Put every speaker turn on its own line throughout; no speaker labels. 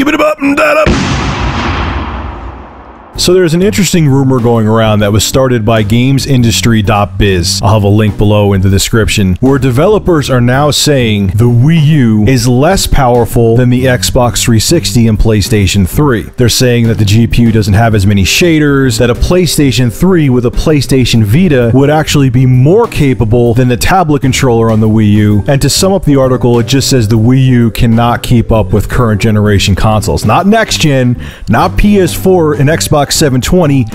Skip it up and that up. So there's an interesting rumor going around that was started by GamesIndustry.biz. I'll have a link below in the description, where developers are now saying the Wii U is less powerful than the Xbox 360 and PlayStation 3. They're saying that the GPU doesn't have as many shaders, that a PlayStation 3 with a PlayStation Vita would actually be more capable than the tablet controller on the Wii U. And to sum up the article, it just says the Wii U cannot keep up with current generation consoles. Not next gen, not PS4 and Xbox 720,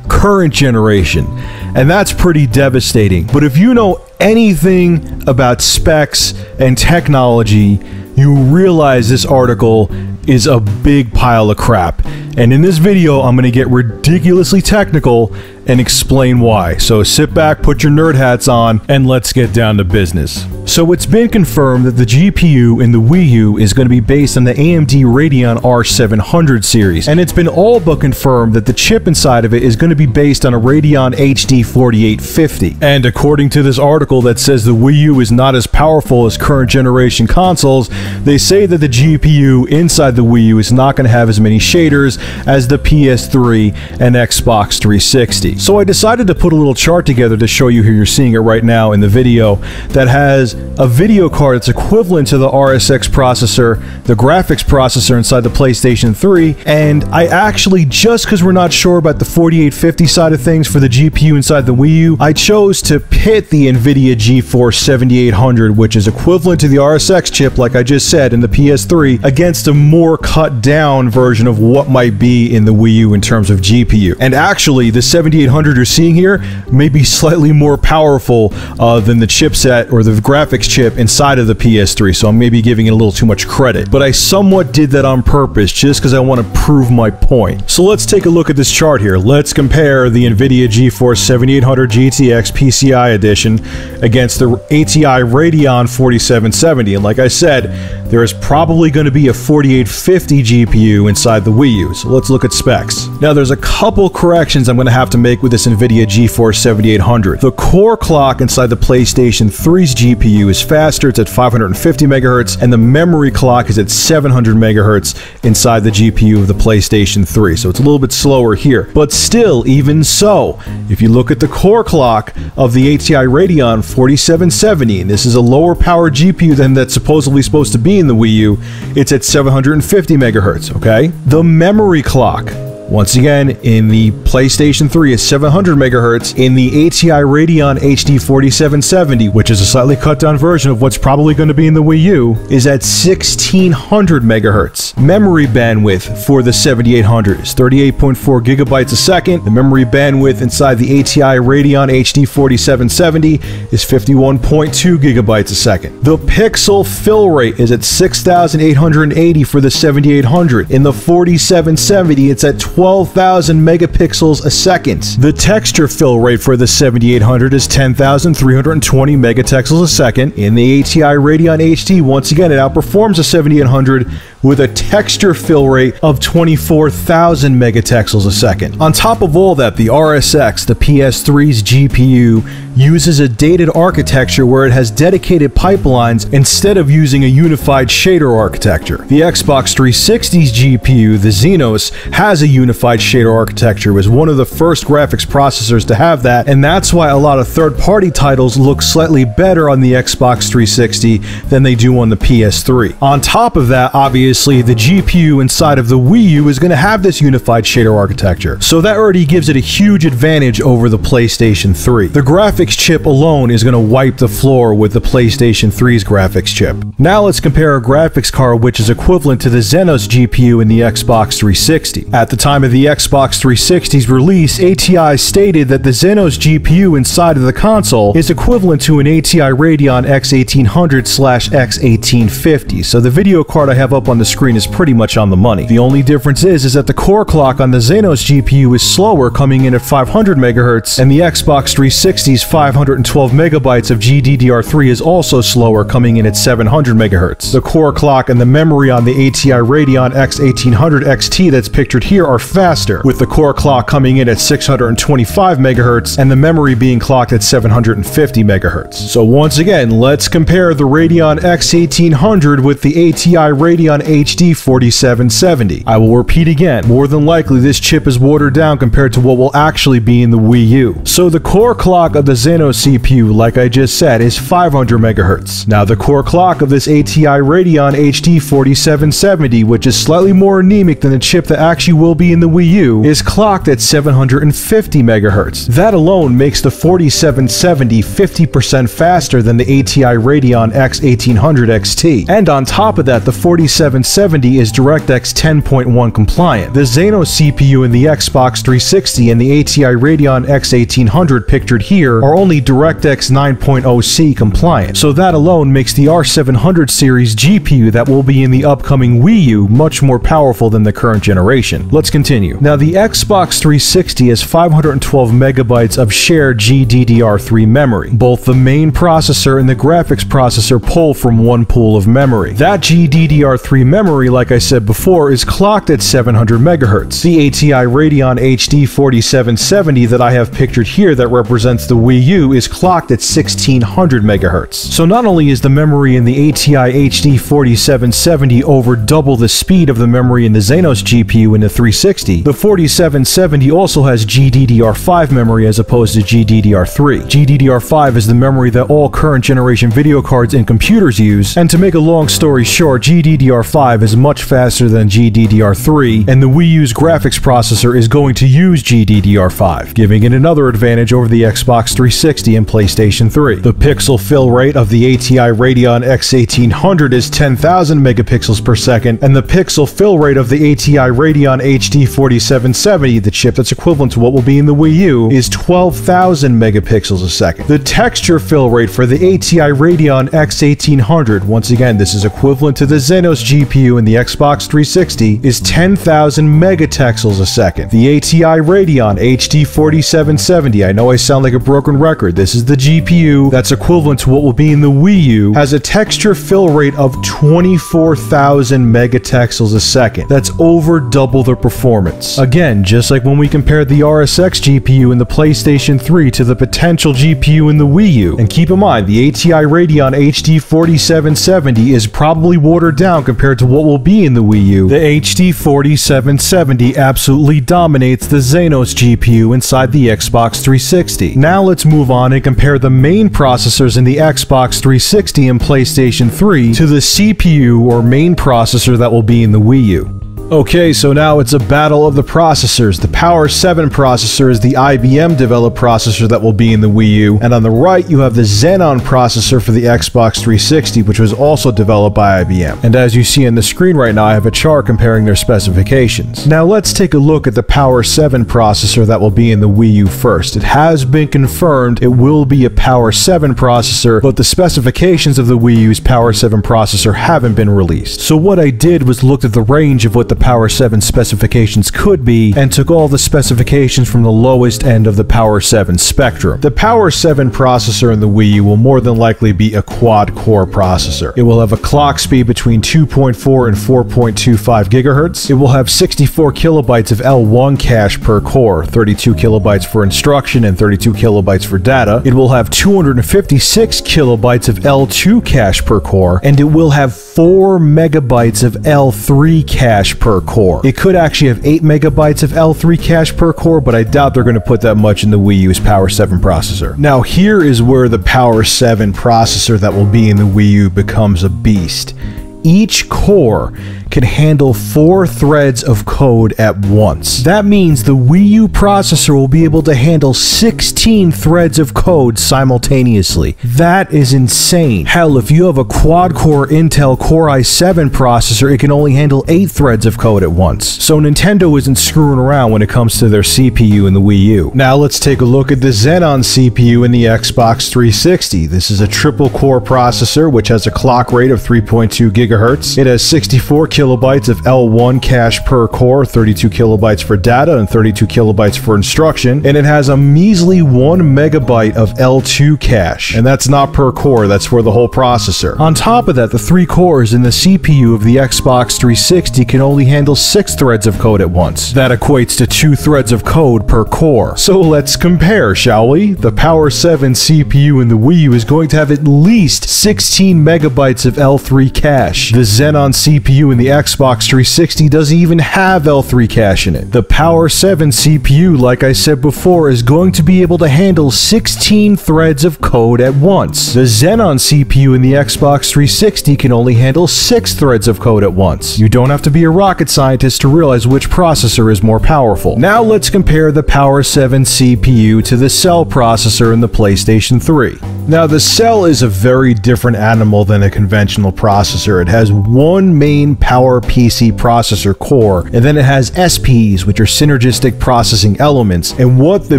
current generation. And that's pretty devastating. But if you know anything about specs and technology, you realize this article is a big pile of crap. And in this video, I'm going to get ridiculously technical and explain why. So sit back, put your nerd hats on, and let's get down to business. So it's been confirmed that the GPU in the Wii U is going to be based on the AMD Radeon R700 series. And it's been all but confirmed that the chip inside of it is going to be based on a Radeon HD 4850. And according to this article that says the Wii U is not as powerful as current generation consoles, they say that the GPU inside the Wii U is not going to have as many shaders as the PS3 and Xbox 360. So I decided to put a little chart together to show you here, you're seeing it right now in the video, that has a video card that's equivalent to the RSX processor, the graphics processor inside the PlayStation 3, and I actually, just because we're not sure about the 4850 side of things for the GPU inside the Wii U, I chose to pit the NVIDIA GeForce 7800, which is equivalent to the RSX chip, like I just said, in the PS3, against a more cut down version of what might be in the Wii U in terms of GPU. And actually, the 7800 you're seeing here may be slightly more powerful than the chipset or the graphics chip inside of the PS3, so I'm maybe giving it a little too much credit. But I somewhat did that on purpose, just because I want to prove my point. So let's take a look at this chart here. Let's compare the NVIDIA GeForce 7800 GTX PCI Edition against the ATI Radeon 4770. And like I said, there is probably going to be a 4850 GPU inside the Wii U. So let's look at specs. Now there's a couple corrections I'm going to have to make with this NVIDIA GeForce 7800. The core clock inside the PlayStation 3's GPU is faster, it's at 550 megahertz, and the memory clock is at 700 megahertz inside the GPU of the PlayStation 3. So it's a little bit slower here. But still, even so, if you look at the core clock of the ATI Radeon 4770, and this is a lower power GPU than that's supposedly supposed to be in the Wii U, it's at 750 megahertz, okay? The memory clock, once again, in the PlayStation 3 is 700 megahertz. In the ATI Radeon HD 4770, which is a slightly cut down version of what's probably going to be in the Wii U, is at 1600 megahertz. Memory bandwidth for the 7800 is 38.4 gigabytes a second. The memory bandwidth inside the ATI Radeon HD 4770 is 51.2 gigabytes a second. The pixel fill rate is at 6880 for the 7800. In the 4770, it's at 12,000 megapixels a second. The texture fill rate for the 7800 is 10,320 megapixels a second. In the ATI Radeon HD, once again, it outperforms the 7800 with a texture fill rate of 24,000 megapixels a second. On top of all that, the RSX, the PS3's GPU, uses a dated architecture where it has dedicated pipelines instead of using a unified shader architecture. The Xbox 360's GPU, the Xenos, has a unified shader architecture. It was one of the first graphics processors to have that, and that's why a lot of third-party titles look slightly better on the Xbox 360 than they do on the PS3. On top of that, obviously, the GPU inside of the Wii U is going to have this unified shader architecture, so that already gives it a huge advantage over the PlayStation 3. The graphics chip alone is going to wipe the floor with the PlayStation 3's graphics chip. Now let's compare a graphics card which is equivalent to the Xenos GPU in the Xbox 360. At the time of the Xbox 360's release, ATI stated that the Xenos GPU inside of the console is equivalent to an ATI Radeon X1800/X1850, so the video card I have up on the screen is pretty much on the money. The only difference is that the core clock on the Xenos GPU is slower, coming in at 500 megahertz, and the Xbox 360's 512 megabytes of GDDR3 is also slower, coming in at 700 megahertz. The core clock and the memory on the ATI Radeon X1800 XT that's pictured here are faster, with the core clock coming in at 625 MHz and the memory being clocked at 750 MHz. So once again, let's compare the Radeon X1800 with the ATI Radeon HD 4770. I will repeat again, more than likely this chip is watered down compared to what will actually be in the Wii U. So the core clock of the Xenos CPU, like I just said, is 500 MHz. Now the core clock of this ATI Radeon HD 4770, which is slightly more anemic than the chip that actually will be in the Wii U, is clocked at 750 MHz. That alone makes the 4770 50% faster than the ATI Radeon X1800 XT. And on top of that, the 4770 is DirectX 10.1 compliant. The Xenos CPU in the Xbox 360 and the ATI Radeon X1800 pictured here are only DirectX 9.0C compliant. So that alone makes the R700 series GPU that will be in the upcoming Wii U much more powerful than the current generation. Let's continue. Now the Xbox 360 has 512 megabytes of shared GDDR3 memory. Both the main processor and the graphics processor pull from one pool of memory. That GDDR3 memory, like I said before, is clocked at 700 MHz. The ATI Radeon HD 4770 that I have pictured here that represents the Wii U is clocked at 1600 MHz. So not only is the memory in the ATI HD 4770 over double the speed of the memory in the Xenos GPU in the 360, the 4770 also has GDDR5 memory as opposed to GDDR3. GDDR5 is the memory that all current generation video cards and computers use, and to make a long story short, GDDR5 is much faster than GDDR3, and the Wii U's graphics processor is going to use GDDR5, giving it another advantage over the Xbox 360 and PlayStation 3. The pixel fill rate of the ATI Radeon X1800 is 10,000 megapixels per second, and the pixel fill rate of the ATI Radeon HD 4770, the chip that's equivalent to what will be in the Wii U, is 12,000 megapixels a second. The texture fill rate for the ATI Radeon X1800, once again this is equivalent to the Xenos GPU in the Xbox 360, is 10,000 megatexels a second. The ATI Radeon HD 4770, I know I sound like a broken record, this is the GPU that's equivalent to what will be in the Wii U, has a texture fill rate of 24,000 megatexels a second. That's over double the performance. Again, just like when we compared the RSX GPU in the PlayStation 3 to the potential GPU in the Wii U. And keep in mind, the ATI Radeon HD 4770 is probably watered down compared to what will be in the Wii U. The HD 4770 absolutely dominates the Xenos GPU inside the Xbox 360. Now let's move on and compare the main processors in the Xbox 360 and PlayStation 3 to the CPU or main processor that will be in the Wii U. Okay, so now it's a battle of the processors. The Power 7 processor is the IBM developed processor that will be in the Wii U, and on the right you have the Xenon processor for the Xbox 360, which was also developed by IBM. And as you see on the screen right now, I have a chart comparing their specifications. Now let's take a look at the Power 7 processor that will be in the Wii U first. It has been confirmed it will be a Power 7 processor, but the specifications of the Wii U's Power 7 processor haven't been released. So what I did was looked at the range of what the Power 7 specifications could be, and took all the specifications from the lowest end of the Power 7 spectrum. The Power 7 processor in the Wii U will more than likely be a quad-core processor. It will have a clock speed between 2.4 and 4.25 gigahertz. It will have 64 kilobytes of L1 cache per core, 32 kilobytes for instruction and 32 kilobytes for data. It will have 256 kilobytes of L2 cache per core, and it will have 4 megabytes of L3 cache per core. It could actually have 8 megabytes of L3 cache per core, but I doubt they're going to put that much in the Wii U's Power 7 processor. Now here is where the Power 7 processor that will be in the Wii U becomes a beast. Each core can handle 4 threads of code at once. That means the Wii U processor will be able to handle 16 threads of code simultaneously. That is insane. Hell, if you have a quad-core Intel Core i7 processor, it can only handle 8 threads of code at once. So Nintendo isn't screwing around when it comes to their CPU in the Wii U. Now let's take a look at the Xenon CPU in the Xbox 360. This is a triple-core processor which has a clock rate of 3.2 GHz GHz. It has 64 kilobytes of L1 cache per core, 32 kilobytes for data and 32 kilobytes for instruction, and it has a measly 1 megabyte of L2 cache, and that's not per core, that's for the whole processor. On top of that, the 3 cores in the CPU of the Xbox 360 can only handle 6 threads of code at once. That equates to 2 threads of code per core. So let's compare, shall we? The Power 7 CPU in the Wii U is going to have at least 16 megabytes of L3 cache. The Xenon CPU in the Xbox 360 doesn't even have L3 cache in it. The Power 7 CPU, like I said before, is going to be able to handle 16 threads of code at once. The Xenon CPU in the Xbox 360 can only handle 6 threads of code at once. You don't have to be a rocket scientist to realize which processor is more powerful. Now let's compare the Power 7 CPU to the Cell processor in the PlayStation 3. Now the Cell is a very different animal than a conventional processor. It has one main PowerPC processor core, and then it has SPs, which are synergistic processing elements. And what the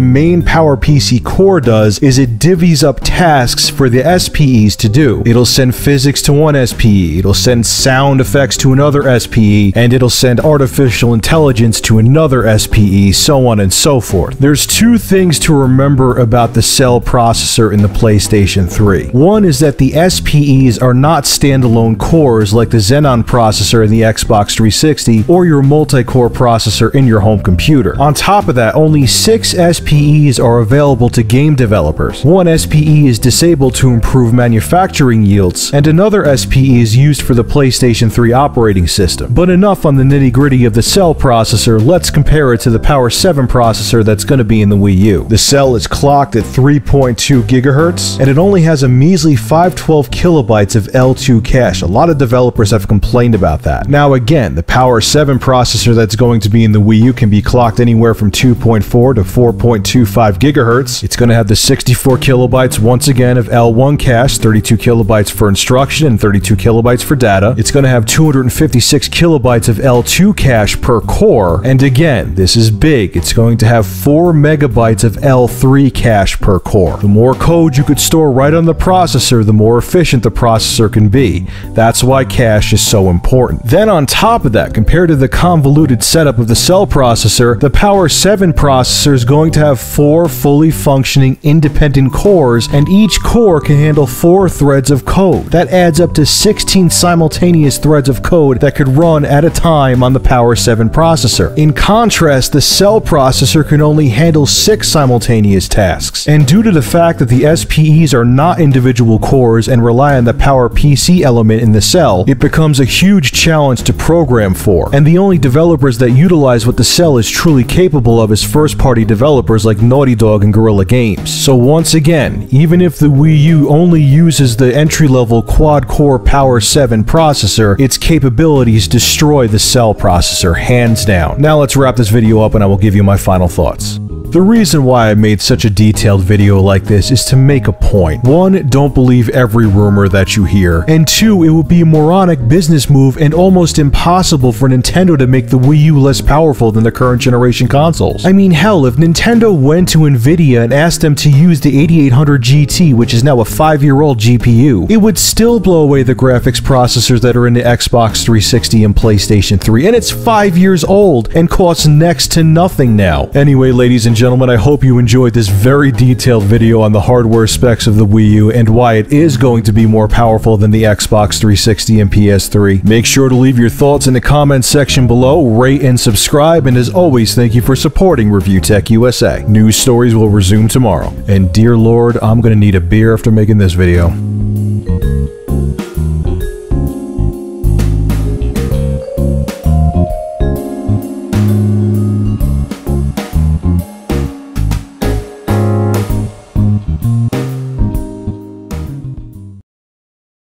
main PowerPC core does is it divvies up tasks for the SPEs to do. It'll send physics to one SPE, it'll send sound effects to another SPE, and it'll send artificial intelligence to another SPE, so on and so forth. There's 2 things to remember about the Cell processor in the PlayStation 3. One is that the SPEs are not standalone cores like the Xenon processor in the Xbox 360 or your multi-core processor in your home computer. On top of that, only 6 SPEs are available to game developers. One SPE is disabled to improve manufacturing yields, and another SPE is used for the PlayStation 3 operating system. But enough on the nitty-gritty of the Cell processor, let's compare it to the Power 7 processor that's going to be in the Wii U. The Cell is clocked at 3.2 GHz, and it only has a measly 512 kilobytes of L2 cache. A lot of developers have complained about that. Now again, the Power 7 processor that's going to be in the Wii U can be clocked anywhere from 2.4 to 4.25 GHz. It's going to have the 64 kilobytes once again of L1 cache, 32 kilobytes for instruction and 32 kilobytes for data. It's going to have 256 kilobytes of L2 cache per core, and again, this is big. It's going to have 4 megabytes of L3 cache per core. The more code you could store right on the processor, the more efficient the processor can be. That's why cache is so important. Then on top of that, compared to the convoluted setup of the Cell processor, the Power 7 processor is going to have 4 fully functioning independent cores, and each core can handle 4 threads of code. That adds up to 16 simultaneous threads of code that could run at a time on the Power 7 processor. In contrast, the Cell processor can only handle 6 simultaneous tasks. And due to the fact that the SPEs are not individual cores and rely on the PowerPC element in the Cell, it becomes a huge challenge to program for. And the only developers that utilize what the Cell is truly capable of is first-party developers like Naughty Dog and Guerrilla Games. So once again, even if the Wii U only uses the entry-level quad-core Power 7 processor, its capabilities destroy the Cell processor, hands down. Now let's wrap this video up and I will give you my final thoughts. The reason why I made such a detailed video like this is to make a point. 1, don't believe every rumor that you hear. And 2, it would be a moronic business move and almost impossible for Nintendo to make the Wii U less powerful than the current generation consoles. I mean, hell, if Nintendo went to Nvidia and asked them to use the 8800 GT, which is now a 5-year-old GPU, it would still blow away the graphics processors that are in the Xbox 360 and PlayStation 3, and it's 5 years old and costs next to nothing now. Anyway, ladies and gentlemen, I hope you enjoyed this very detailed video on the hardware specs of the Wii U and why it is going to be more powerful than the Xbox 360 and PS3. Make sure to leave your thoughts in the comments section below, rate and subscribe, and as always, thank you for supporting Review Tech USA. News stories will resume tomorrow. And dear Lord, I'm gonna need a beer after making this video.